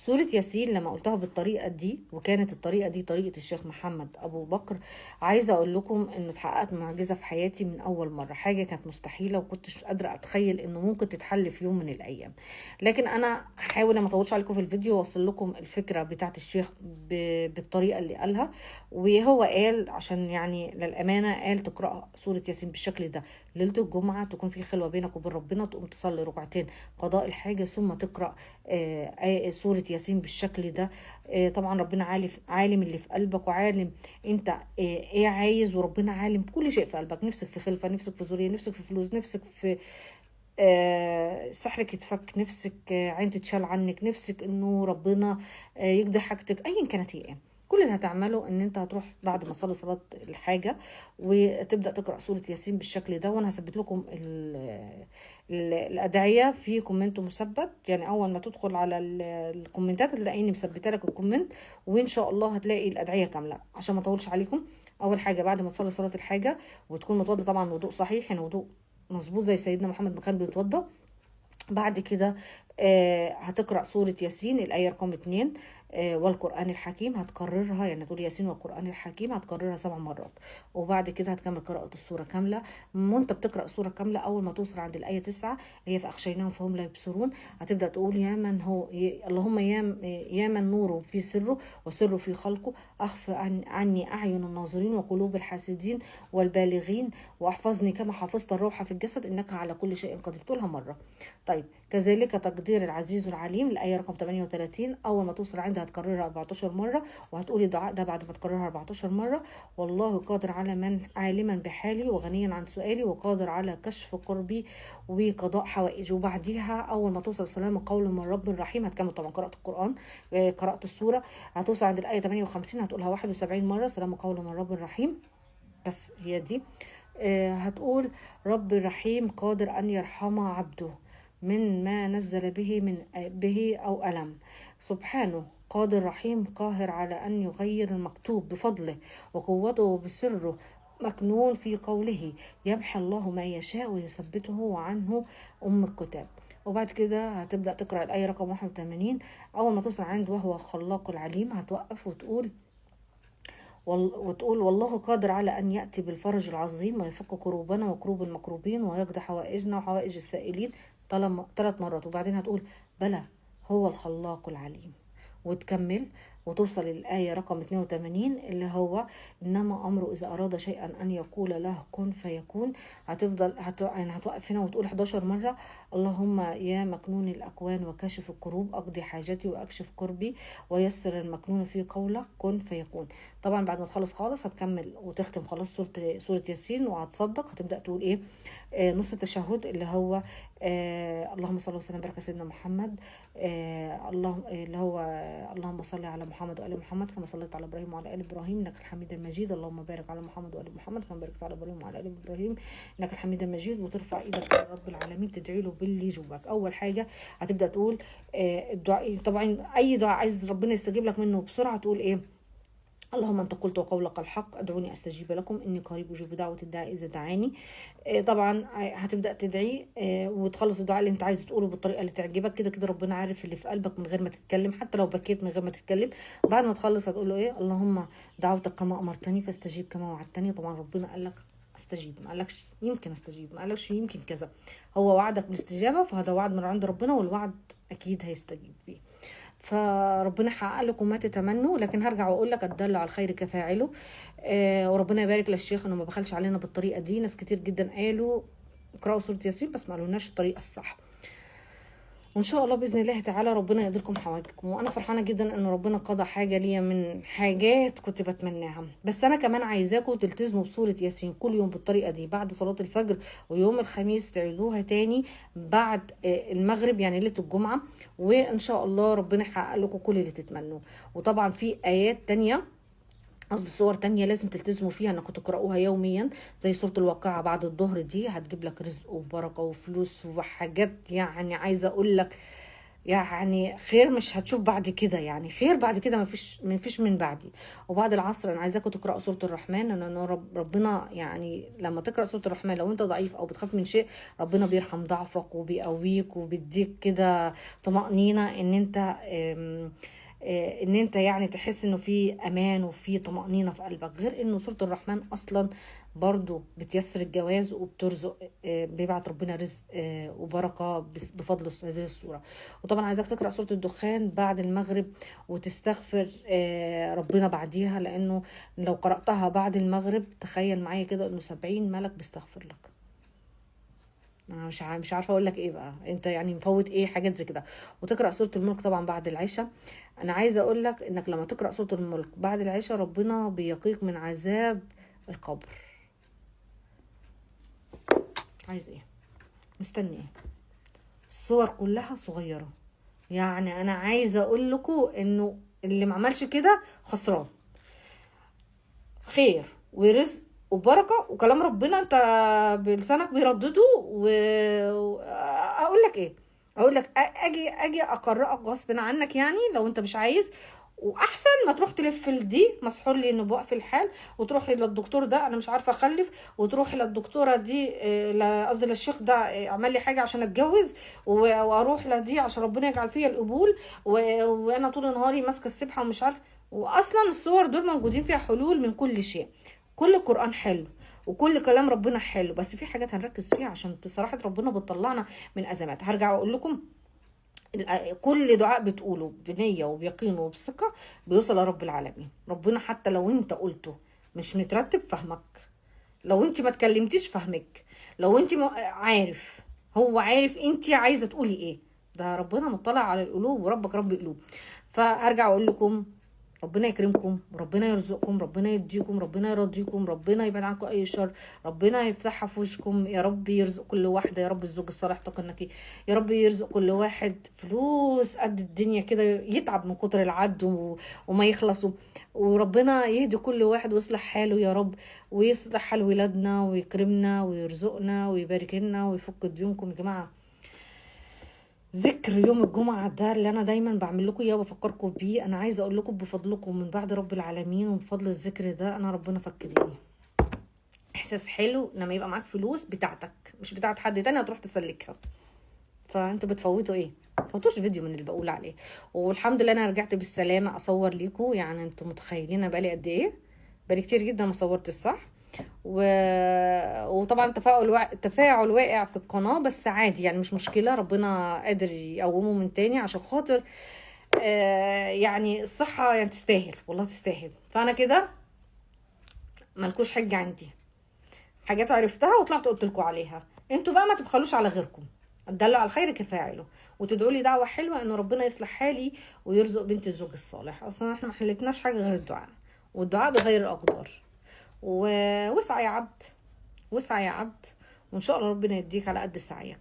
سورة ياسين لما قلتها بالطريقة دي، وكانت الطريقة دي طريقة الشيخ محمد أبو بكر، عايزة أقول لكم إنه اتحققت معجزة في حياتي من أول مرة. حاجة كانت مستحيلة وكنتش قادرة أتخيل إنه ممكن تتحل في يوم من الأيام. لكن أنا هحاول ما أطولش عليكم في الفيديو وأوصل لكم الفكرة بتاعت الشيخ بالطريقة اللي قالها. وهو قال عشان يعني للأمانة، قال تقرأ سورة ياسين بالشكل ده ليلة الجمعة، تكون في خلوة بينك وبين ربنا، تقوم تصلي ركعتين قضاء الحاجة، ثم تقرأ سورة ياسين بالشكل ده. طبعا ربنا عالم اللي في قلبك، وعالم انت ايه عايز، وربنا عالم كل شيء في قلبك. نفسك في خلفة، نفسك في ذرية، نفسك في فلوس، نفسك في سحرك يتفك، نفسك عين تتشال عنك، نفسك انه ربنا يقضي حاجتك، ايا كانت هي ايه. كل اللي هتعمله ان انت هتروح بعد ما تصلي صلاه الحاجه وتبدا تقرا سوره ياسين بالشكل ده. وانا هثبت لكم الادعيه في كومنت مثبت، يعني اول ما تدخل على الكومنتات هتلاقيني مثبته لك الكومنت، وان شاء الله هتلاقي الادعيه كامله. عشان ما اطولش عليكم، اول حاجه بعد ما تصلي صلاه الحاجه وتكون متوضى طبعا وضوء صحيح، يعني وضوء مظبوط زي سيدنا محمد ما كان بيتوضى. بعد كده هتقرأ سورة ياسين الآية رقم 2، والقرآن الحكيم هتكررها، يعني تقول ياسين والقرآن الحكيم هتكررها 7 مرات. وبعد كده هتكمل قراءة السورة كاملة. وانت بتقرأ السورة كاملة، أول ما توصل عند الآية 9 اللي هي فأخشيناهم فهم لا يبصرون، هتبدأ تقول يا من هو اللهم يا من نوره في سره وسره في خلقه، أخف عني أعين الناظرين وقلوب الحاسدين والبالغين، وأحفظني كما حفظت الروح في الجسد، إنك على كل شيء قدير. تقولها مرة. طيب كذلك تقدير العزيز العليم الآية رقم 38، أول ما توصل عندها هتكررها 14 مرة، وهتقولي الدعاء ده بعد ما تكررها 14 مرة: والله قادر على من عالما بحالي وغنيا عن سؤالي وقادر على كشف قربي وقضاء حوائجي. وبعديها أول ما توصل سلام قول من رب رحيم، هتكمل طبعا قراءة القرآن، قراءة السورة. هتوصل عند الآية 58 هتقولها 71 مرة سلام قول من رب رحيم، بس هي دي. هتقول رب رحيم قادر أن يرحم عبده من ما نزل به أو ألم، سبحانه قادر رحيم قاهر على أن يغير المكتوب بفضله، وقوته بسره مكنون في قوله يمحي الله ما يشاء ويثبته وعنه أم الكتاب. وبعد كده هتبدأ تقرأ الآية رقم 81. أول ما توصل عند وهو الخلاق العليم هتوقف وتقول والله قادر على أن يأتي بالفرج العظيم ويفك كروبنا وكروب المكروبين ويقضي حوائجنا وحوائج السائلين 3 مرات. وبعدين هتقول بلى هو الخلاق العليم، وتكمل وتوصل للآية رقم 82 اللي هو إنما أمره إذا أراد شيئا أن يقول له كن فيكون. هتفضل يعني هتوقف هنا وتقول 11 مرة اللهم يا مكنون الأكوان وكاشف الكروب أقضي حاجتي وأكشف كربي ويسر المكنون في قولك كن فيكون. طبعا بعد ما تخلص خالص هتكمل وتختم خلاص سورة ياسين، وهتصدق هتبدأ تقول إيه؟ نص التشهد اللي هو اللهم صل وسلم وبارك على سيدنا محمد، اللهم اللي هو اللهم صل على محمد وآل محمد كما صليت على إبراهيم وعلى آل إبراهيم إنك الحميد المجيد، اللهم بارك على محمد وآل محمد كما باركت على إبراهيم وعلى آل إبراهيم إنك الحميد المجيد. وترفع إيدك إلى رب العالمين تدعي له باللي جواك. أول حاجة هتبدأ تقول الدعاء، طبعا أي دعاء عايز ربنا يستجيب لك منه بسرعة تقول إيه؟ اللهم انت قلت وقولك الحق ادعوني استجيب لكم اني قريب اجيب دعوه الداعي اذا دعاني. طبعا هتبدا تدعي وتخلص الدعاء اللي انت عايز تقوله بالطريقه اللي تعجبك. كده كده ربنا عارف اللي في قلبك من غير ما تتكلم، حتى لو بكيت من غير ما تتكلم. بعد ما تخلص هتقول له ايه؟ اللهم دعوتك كما امرتني فاستجيب كما وعدتني. طبعا ربنا قال لك استجيب، ما قالكش يمكن استجيب، ما قالكش يمكن كذا، هو وعدك بالاستجابه، فهذا وعد من عند ربنا والوعد اكيد هيستجيب فيه. فربنا يحقق لكم ما تتمنوا. لكن هرجع واقول لك الدل على الخير كفاعله. وربنا يبارك للشيخ انه ما بخلش علينا بالطريقه دي. ناس كتير جدا قالوا اقراوا سوره ياسين بس ما قالولناش الطريقه الصح. وان شاء الله باذن الله تعالى ربنا يقدر لكم حوائجكم. وانا فرحانه جدا ان ربنا قضى حاجه ليا من حاجات كنت بتمناها. بس انا كمان عايزاكم تلتزموا بسوره ياسين كل يوم بالطريقه دي بعد صلاه الفجر، ويوم الخميس تعيدوها تاني بعد المغرب يعني ليله الجمعه. وان شاء الله ربنا يحقق لكم كل اللي تتمنوه. وطبعا في ايات تانية، قصدي صور تانية لازم تلتزموا فيها انكم تقرأوها يوميا، زي سورة الواقعة بعد الظهر، دي هتجيب لك رزق وبركة وفلوس وحاجات. يعني عايزة اقول لك يعني خير مش هتشوف بعد كده، يعني خير بعد كده مفيش من بعدي. وبعد العصر انا عايزاكم تقراوا سوره الرحمن، ان ربنا يعني لما تقرا سوره الرحمن لو انت ضعيف او بتخاف من شيء، ربنا بيرحم ضعفك وبيقويك وبيديك كده طمأنينة ان انت ان انت يعني تحس انه في امان وفي طمأنينة في قلبك. غير انه سورة الرحمن اصلا برضو بتيسر الجواز وبترزق، بيبعت ربنا رزق وبركة بفضل هذه السورة. وطبعا عايزاك تقرأ سورة الدخان بعد المغرب وتستغفر ربنا بعديها، لانه لو قرأتها بعد المغرب تخيل معايا كده انه 70 ملك بيستغفر لك. انا مش عارفه اقول لك ايه بقى، انت يعني مفوت ايه حاجات زي كده. وتقرا سوره الملك طبعا بعد العشاء. انا عايزه اقول لك انك لما تقرا سوره الملك بعد العشاء ربنا بيقيك من عذاب القبر. عايز ايه؟ مستني ايه؟ الصور كلها صغيره. يعني انا عايزه اقول لكم انه اللي ما عملش كده خسران. خير ورزق وبركه وكلام ربنا انت بلسانك بيردده. واقول لك ايه، اقول لك اجي اقرأك غصب عنك يعني لو انت مش عايز. واحسن ما تروح تلف دي مسحور لي انه بوقف الحال، وتروحي للدكتور ده انا مش عارفه اخلف، وتروحي للدكتوره دي قصدي للشيخ ده اعمل لي حاجه عشان اتجوز، واروح لدي عشان ربنا يجعل فيا القبول، وانا طول نهاري ماسكه السبحه ومش عارفه. واصلا الصور دول موجودين فيها حلول من كل شيء. كل القرآن حلو وكل كلام ربنا حلو، بس في حاجات هنركز فيها عشان بصراحة ربنا بتطلعنا من أزمات. هرجع أقول لكم كل دعاء بتقوله بنية وبيقين وبثقة بيوصل لرب العالمين. ربنا حتى لو انت قلته مش مترتب فهمك، لو انت ما اتكلمتيش فهمك، لو انت عارف، هو عارف انت عايزة تقولي ايه. ده ربنا مطلع على القلوب وربك رب قلوب. فهرجع اقول لكم ربنا يكرمكم، ربنا يرزقكم، ربنا يديكم، ربنا يرضيكم، ربنا يبعد عنكم اي شر، ربنا يفتحها في وشكم. يا رب يرزق كل واحده، يا رب الزوج الصالح تقنكي، يا رب يرزق كل واحد فلوس قد الدنيا كده يتعب من كتر العد وما يخلصوا. وربنا يهدي كل واحد ويصلح حاله يا رب، ويصلح حال ولادنا ويكرمنا ويرزقنا ويبارك لنا ويفك ديونكم. يا جماعه ذكر يوم الجمعة ده اللي أنا دايما بعمل لكم إياه وبفكركم بيه، أنا عايزة أقول لكم بفضلكم من بعد رب العالمين وبفضل الذكر ده أنا ربنا فكرني. إحساس حلو لما يبقى معاك فلوس بتاعتك مش بتاعت حد تاني هتروح تسلكها. فأنتوا بتفوتوا إيه؟ فوتوش فيديو من اللي بقول عليه. والحمد لله أنا رجعت بالسلامة أصور ليكم. يعني أنتوا متخيلين أنا بقالي قد إيه؟ بقالي كتير جدا ما صورت الصح. وطبعا تفاعل واقع في القناة، بس عادي يعني مش مشكلة، ربنا قادر يقومه من تاني عشان خاطر يعني الصحة يعني تستاهل، والله تستاهل. فأنا كده ملكوش حجة عندي، حاجات عرفتها وطلعت قلت لكم عليها. انتوا بقى ما تبخلوش على غيركم، تدلوا على الخير كفاعله، وتدعوا لي دعوة حلوة انه ربنا يصلح حالي ويرزق بنت الزوج الصالح. اصلا احنا ما حلتناش حاجة غير الدعاء، والدعاء بغير الأقدار. واسعى يا عبد، واسعى يا عبد، وان شاء الله ربنا يديك على قد سعيك.